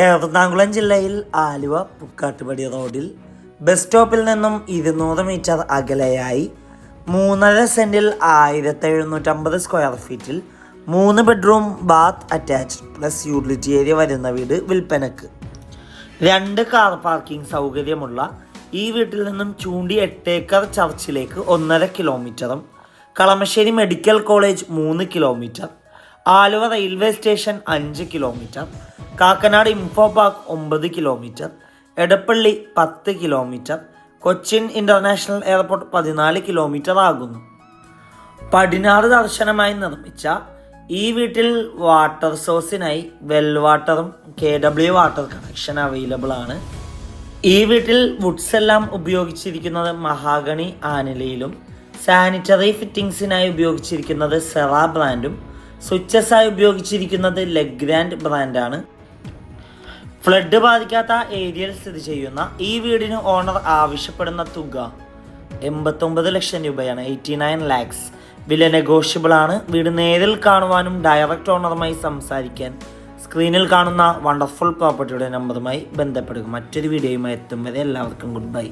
എറണാകുളം ജില്ലയിൽ ആലുവ പുക്കാട്ടുപടി റോഡിൽ ബസ് സ്റ്റോപ്പിൽ നിന്നും 200 മീറ്റർ അകലെയായി 3.5 സെന്റിൽ 1750 സ്ക്വയർ ഫീറ്റിൽ 3 bedroom bath attached plus utility area വരുന്ന വീട് വിൽപ്പനക്ക്. 2 കാർ പാർക്കിംഗ് സൗകര്യമുള്ള ഈ വീട്ടിൽ നിന്നും ചൂണ്ടി 8 ഏക്കർ ചർച്ചിലേക്ക് 1.5 കിലോമീറ്ററും, Kalamassery medical college 3 kilometre, Aluva railway station 5 kilometre, Kakkanad info park 9 kilometre, Edappally 10 kilometre, Cochin international airport 14 kilometre ആകുന്നു. പടിഞ്ഞാറ് ദർശനമായി നിർമ്മിച്ച ഈ വീട്ടിൽ വാട്ടർ സോഴ്സിനായി വെൽ വാട്ടറും KW വാട്ടർ കണക്ഷൻ അവൈലബിൾ ആണ്. ഈ വീട്ടിൽ വുഡ്സ് എല്ലാം ഉപയോഗിച്ചിരിക്കുന്നത് മഹാഗണി ആനിലയിലും, സാനിറ്ററി ഫിറ്റിംഗ്സിനായി ഉപയോഗിച്ചിരിക്കുന്നത് സെറ ബ്രാൻഡും, സ്വിച്ചസായി ഉപയോഗിച്ചിരിക്കുന്നത് ലെഗ്രാൻഡ് ബ്രാൻഡാണ്. ഫ്ലഡ് ബാധിക്കാത്ത ഏരിയയിൽ സ്ഥിതി ചെയ്യുന്ന ഈ വീടിന് ഓണർ ആവശ്യപ്പെടുന്ന തുക 89 ലക്ഷം രൂപയാണ്, 89 lakhs. വില നെഗോഷ്യബിൾ ആണ്. വീട് നേരിൽ കാണുവാനും ഡയറക്റ്റ് ഓണറുമായി സംസാരിക്കാൻ സ്ക്രീനിൽ കാണുന്ന വണ്ടർഫുൾ പ്രോപ്പർട്ടിയുടെ നമ്പറുമായി ബന്ധപ്പെടുക. മറ്റൊരു വീഡിയോയുമായി എത്തും വരെ എല്ലാവർക്കും ഗുഡ് ബൈ.